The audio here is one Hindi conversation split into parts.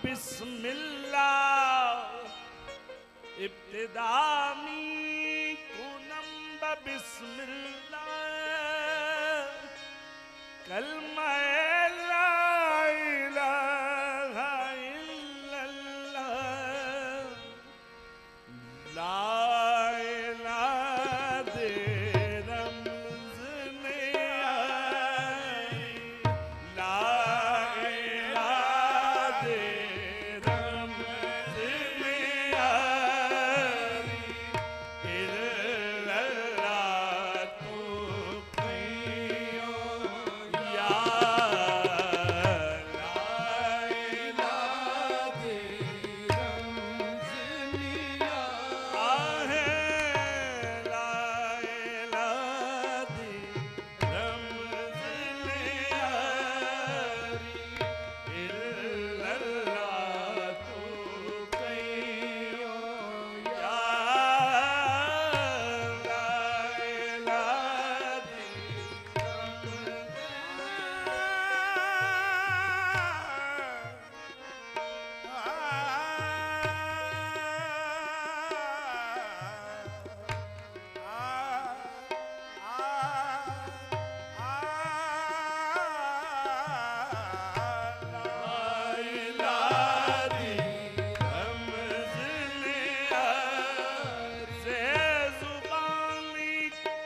बिस्मिल्लाह इब्तिदामी कुनम बिस्मिल्लाह कलमा ला इलाहा इल्लल्लाह ला इलाहा दे रमज़ ने आई ला इलाहा दे रमज़ ने आई इल्लल्लाह तू कहियो या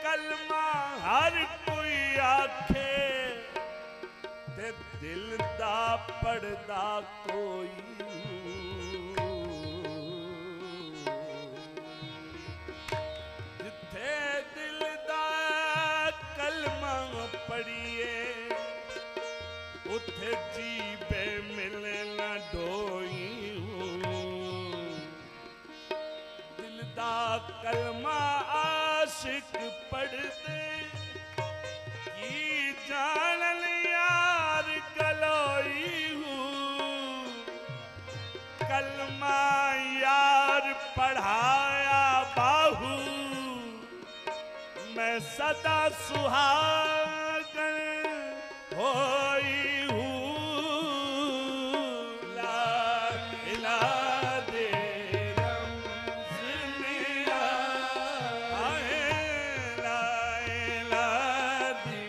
हर कोई आखे ते दिल दा पड़दा कोई जिथे दिल दा कलमा पढ़िए उथे जीबे मिले ना डोई दिल दा कलमा आशिक पढ़दे जानल यार गलोई हूँ कलमा यार पढ़ाया बाहू मैं सदा सुहागन होई हूँ ला इलाहा दे रमज़ ने आए ला इलाहा दे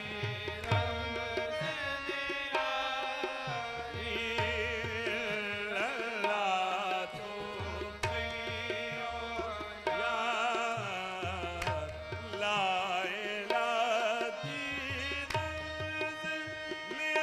ला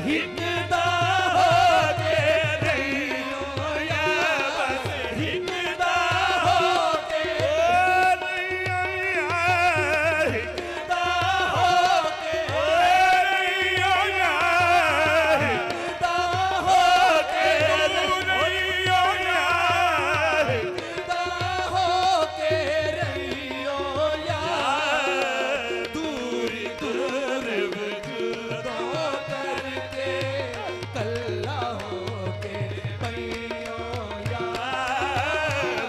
हिकदा होके रहियो या बस हिकदा होके रहियो या हिकदा होके रहियो या हिकदा होके रहियो या हिकदा होके रहियो या दूर दूर वजूदों करके कल्ला होके पैयो या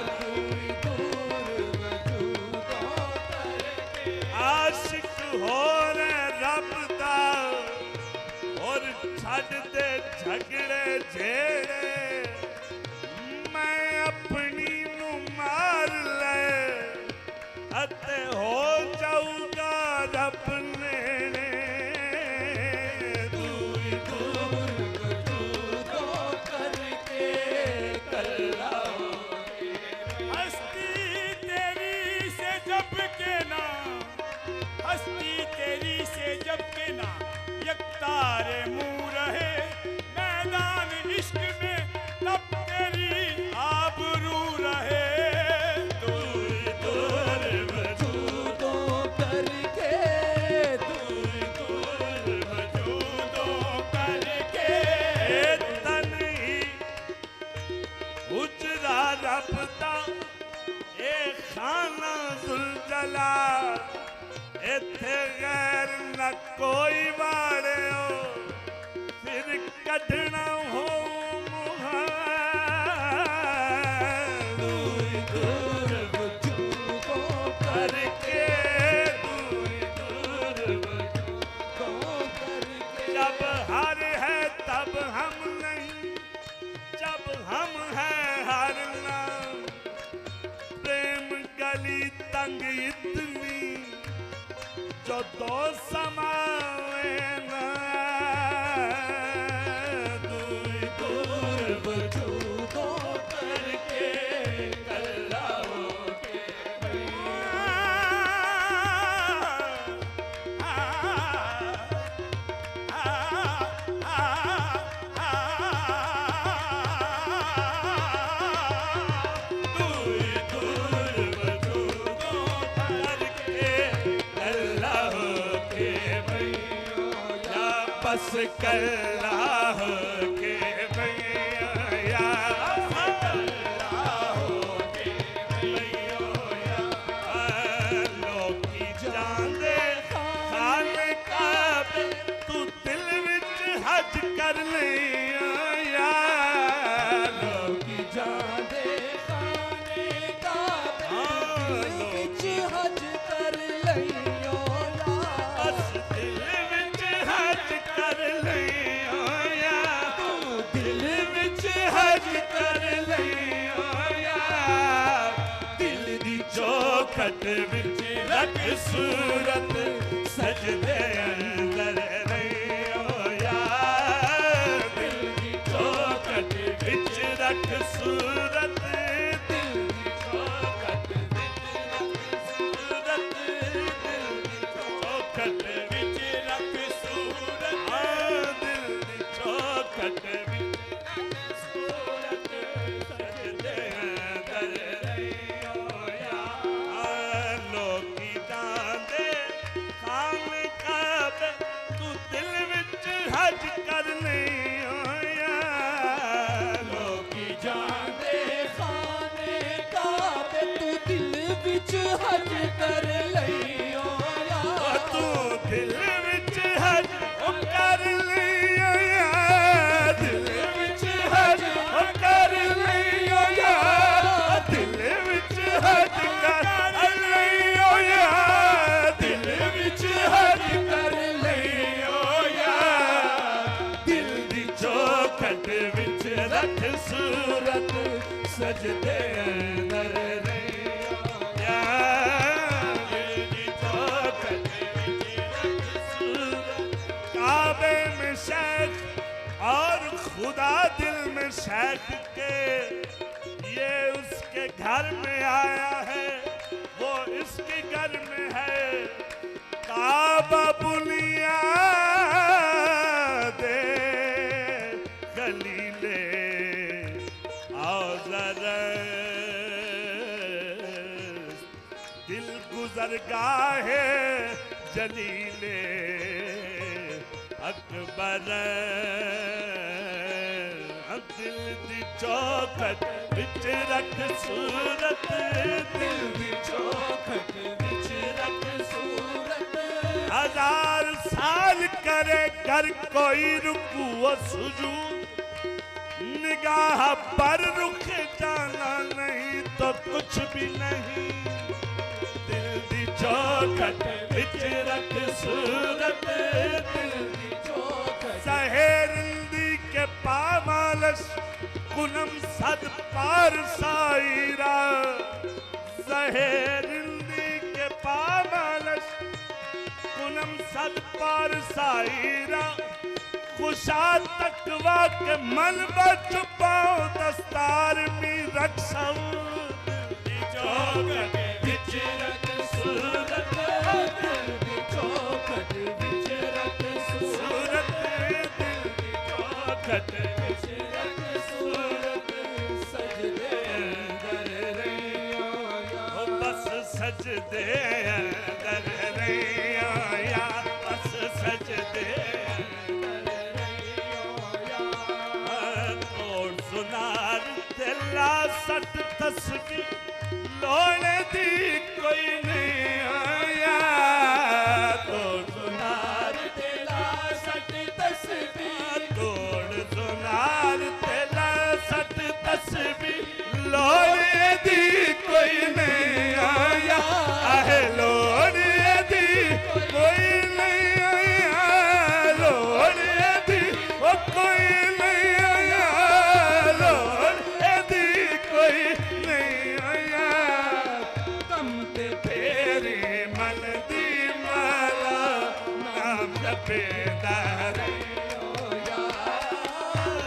दूर दूर वजूदों करके आशिक हो रे रब दा और छड़ दे झगड़े जेड़े मैं अपनी नू मार ले अते हो जाऊगा रब नेड़े दूर दूर वजूदों करके कल्ला होके हस्ती तेरी से जब के ना, हस्ती तेरी से जब के ना, यकतारे मुँह रहे मैदान इश्क में, तब तेरी आबरू रहे। दूर दूर वजूदों करके दूर दूर वजूदों करके तन ही उजरा रब दा ए खाना जुलजलाल इत्थे गैर न कोई वाड़े हो फिर कढ़ना हो मुहाल दूर दूर वजूदों करके दूर दूर वजूदों करके जब हर है तब हम नहीं जब हम हैं हारना प्रेम गली तंग इतनी जो दो समावे ना दूर दूर वजूदों करके कल्ला होके दूर दूर वजूदों करके कल्ला होके भैया या बस कल्ला होके भैया या कल्ला होके भैया या लोग की जाने खाने काबे तू दिल विच हज कर लिया या लोग की जाने खाने काबे दिल विच हज कर लियो या बस दिल विच हज कर लियो या तू दिल विच हज कर लियो या दिल दी चौखट विच रख सूरत सजदे अंदर रहियो या दिल दी चौखट विच रख सूरत दिल दी चौखट विच रख सूरत दिल दी चौखट विच रख सूरत दिल दी चौखट विच रख सूरत सजदे अंदर रहियो या लोकी जांदे खाने काबे तू दिल विच हज कर लियो या लोकी जांदे खाने काबे तू दिल विच हज कर लियो या तू दिल विच हज कर लियो या दिल विच हज कर लियो या दिल विच हज कर लियो या दिल विच हज कर लियो या दिल दी चौखट विच रख सूरत सजदे अंदर रहियो या दिल दी चौखट विच रख सूरत काबे में शेख और खुदा दिल में शेख के ये उसके घर में आया है वो इसके घर में है काबा बुनियाद दिल गुजर गाहे जलीले अकबर दिल दी चौखट विच रख सूरत दिल दी चौखट विच रख सूरत 1000 साल करे कर कोई रुकू सुजूद निगाह पर रुक जाना नहीं तो कुछ भी नहीं दिल दी चौखट विच रख सूरत दिल दी चौखट सहेरंदी के पामालस कुनम सद पार साईरा सहेरंदी के पामालस कुनम सद पार साईरा खुशा तकवा के मलबा छुपाओ दस्तार में रक्षाऊ चौखट विच रख सूरत दिल दी चौखट विच रख सूरत दिल दी चौखट विच रख सूरत सजदे अंदर रहियो या बस सजदे अंदर रहियो या बस सजदे सट तस्वीर लोने दी कोई नहीं आया तोड़ सुनार तेला सट तस्वीर तोड़ सुनार तेला सट तस्वीर लोने दी कोई नहीं आया आहे लोने दी कोई नहीं आया लोने दी वो कोई नहीं आया लोने दी कोई नहीं आया तम ते तेरे मन दी माला नाम जपेदार या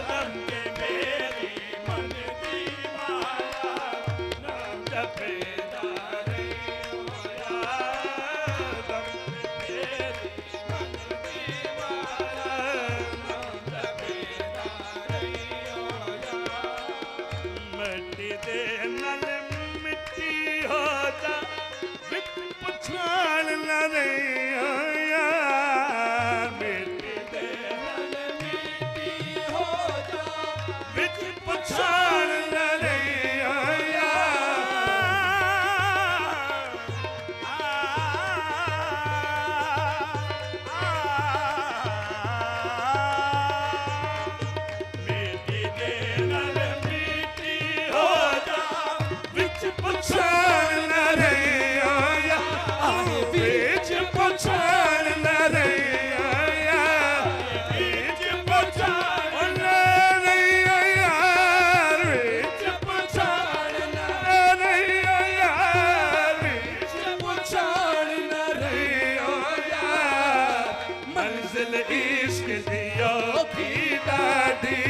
तम ते मेरी मन दी माला नाम जपेदार या तम ते तेरी मन दी माला नाम जपेदार मिट्टी दे नल मिट्टी हो जा विच पछाण न रही आया मिट्टी दे नल मिट्टी हो जा विच पछाण न रही आया मिट्टी दे नल मिट्टी हो जा विच पछाण न रही आया विच पछाण न रही आया विच पछाण न रही आया विच पछाण न रही आया विच पछाण न रही आया मंजिल इश्क दियो की दादी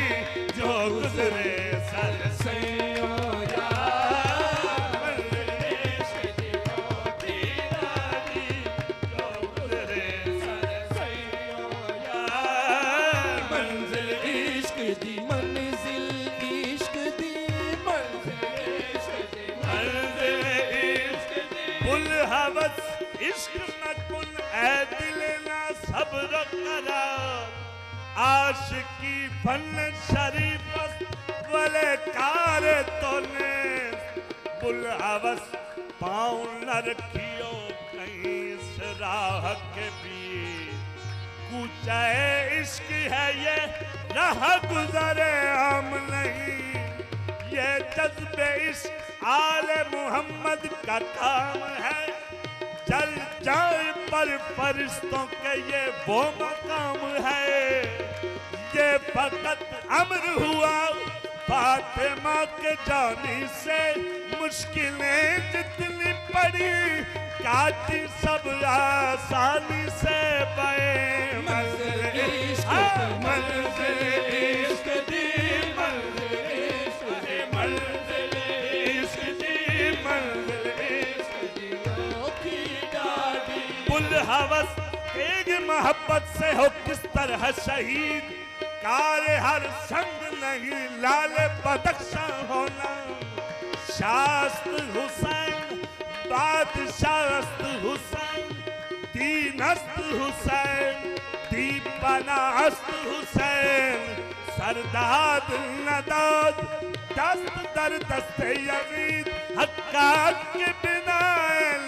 जो गुजरे सर से या मंजिल इश्क दियो की दादी जो गुजरे सर से या मंजिल इश्क दी मंजिल इश्क दी मंजिल इश्क दी मंजिल इश्क दी बुल हवस इश्क मकुन ऐ दिल ना सब्र करा आशिकी फन शरीफ वाले कार तोने बुल हवस पाँव न रखियो कहीं इस राह के भी कूचाए इश्क है ये राह गुजरे हम नहीं ये जज्बे इश्क आले मोहम्मद का काम है चल जाए पर फरिश्तों के ये वो मकाम है ये फकत अम्र हुआ फातिमा के जाने से मुश्किलें जितनी पड़ी काटी सब आसानी से पाए मंजिल इश्क दी मंजिल इश्क दी मंजिल इश्क दी मंजिल इश्क दी की दादी बुल हवस तेग मोहब्बत से हो किस तरह शहीद कार हर संग नहीं लाल बदख्शां होना शास्त्र हुसैन बात बादशाहस्त हुसैन, दीनस्त हुसैन, दीपनास्त हुसैन, सरदाद नदाद, दस्त दर दस्त यजीद, हक्काक के बिना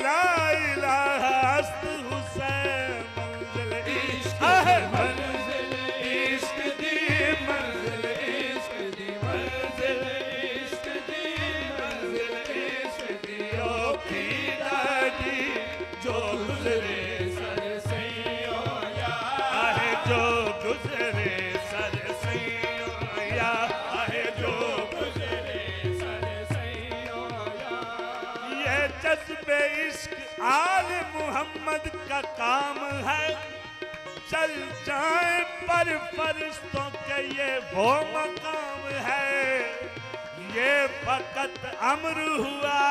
ला इलाहा अस्त हुसैन। मंजिल इश्क है, मंजिल इश्क दी, मंजिल इश्क दी, मंजिल इश्क दी, मंजिल इश्क दी, ओ की दादी जो गुजरे सर सैयों या, आहे जो गुजरे सर सैयों या, आहे जो गुजरे सर सैयों या। ये जज्बे इश्क आल मोहम्मद का काम है, चल जाए पर फरिश्तों के ये वो मकाम है। ये फकत अम्र हुआ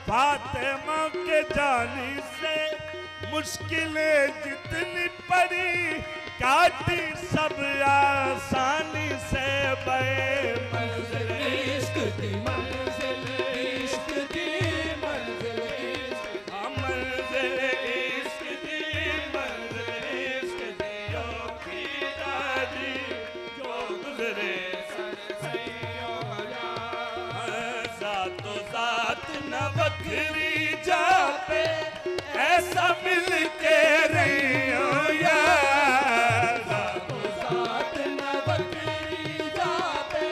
फातिमा के जाने से, मुश्किलें जितनी पड़ी काटी सब आसानी से। बे मंजिल इश्क दी, मंजिल इश्क दी, मंजिल इश्क दी, मंजिल इश्क दी, मंजिल इश्क दी, ओ की दादी जो गुजरे सर सैयों या। ज़ातो ज़ात न बखरी जा पे, ऐसा मिल के रहियो यार। ज़ातो ज़ात न बखरी जा पे,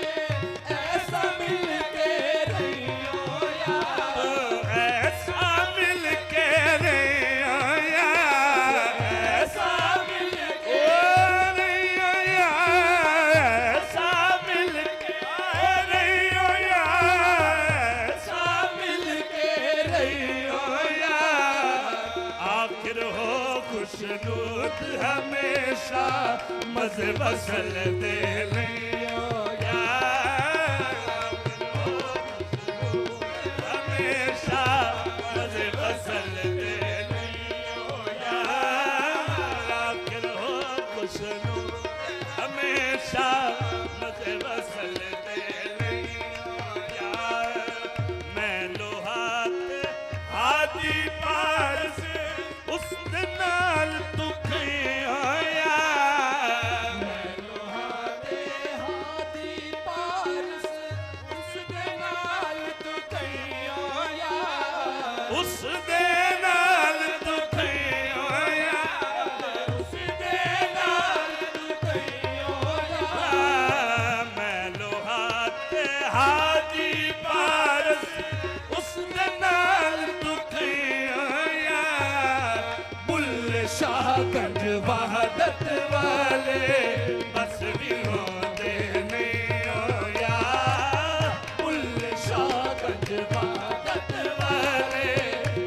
ऐसा मिल के रहियो यार। ऐसा मिल के रहियो यार, ऐसा मिल के रहियो यार, ऐसा मिल के रहियो यार, ऐसा मिल के रहियो यार। आखिर हो खुशनूद हमेशा, मज़े बसल दे लियो यार। आखिर हो खुशनूद हमेशा, मज़े बसल दे लियो यार। आखिर हो खुशनूद हमेशा, मज़े बसल दे लियो यार। मैं लोहात हादी पार से, उस नाल तू खियो यार। मैं लोहाते हादी पार से, उस नाल तू खियो यार। उस नाल तू खियो यार, उस नाल तू खियो यार। मैं लोहाते हादी पार से, उस नाल तू खियो यार। बुल्ले शाहगंज वहदत वाले, बस भी होंदे नहीं हो यार। बुल्ले शाहगंज वहदत वाले,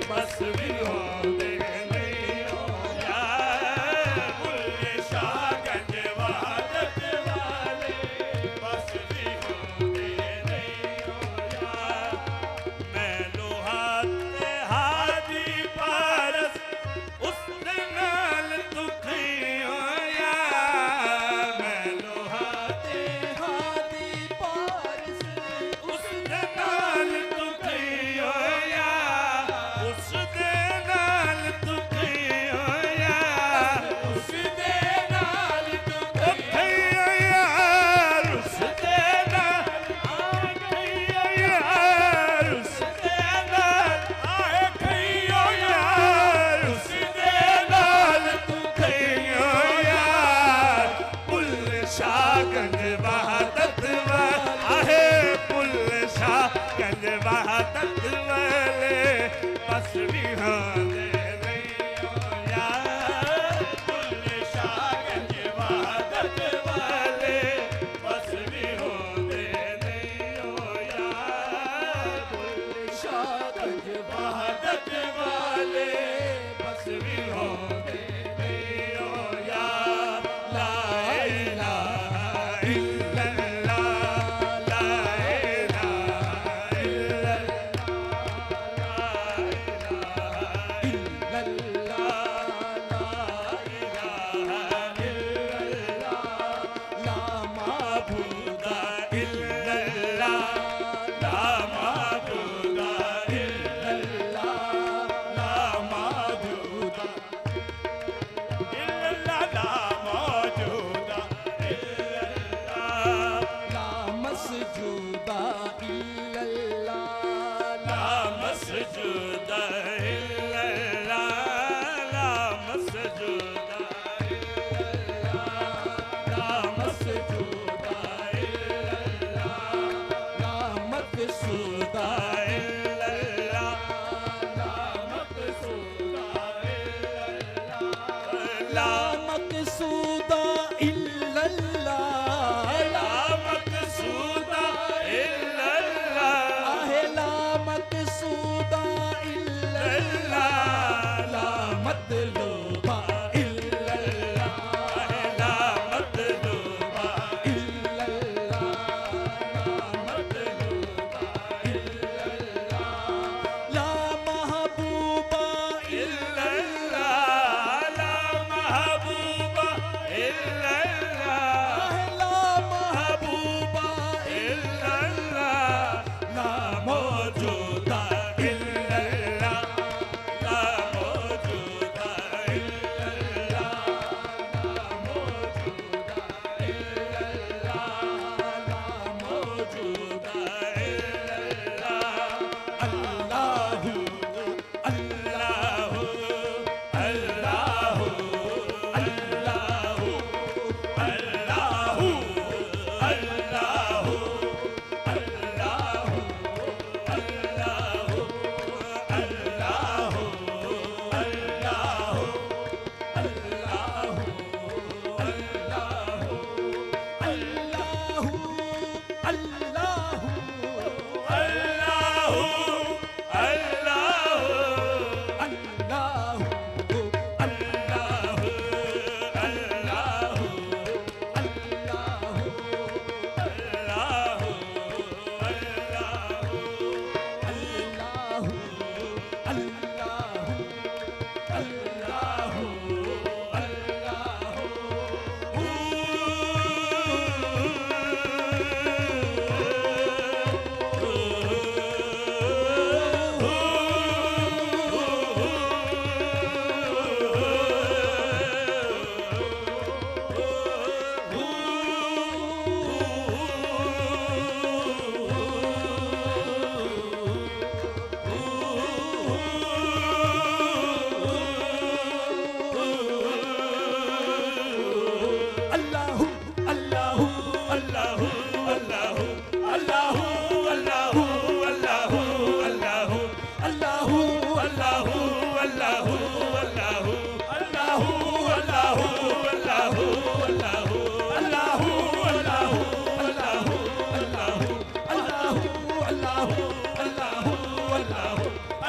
बस भी होंदे नहीं हो यार। बुल्ले शाहगंज वहदत वाले, बस भी होंदे नहीं हो यार। मैं लोहाते हादी पारस, उस नाल तू खियो यार। मैं लोहाते हादी पारस, उस नाल तू खियो यार। उस नाल तू खियो यार, उस नाल तू खियो यार। उस नाल आ खियो यार, उस नाल आ खियो यार। उस नाल तू खियो यार। बुल्ले शाहगंज वहदत वाले, आहे बुल्ले शाहगंज वहदत वाले, बस भी होंदे नहीं हो यार। बुल्ले शाहगंज वहदत वाले, बस भी होंदे नहीं हो यार। बुल्ले शाहगंज वहदत वाले, बस भी होंदे नहीं हो यार। ला इलाहा इल्लल्लाह, ला इलाहा इल्लल्लाह,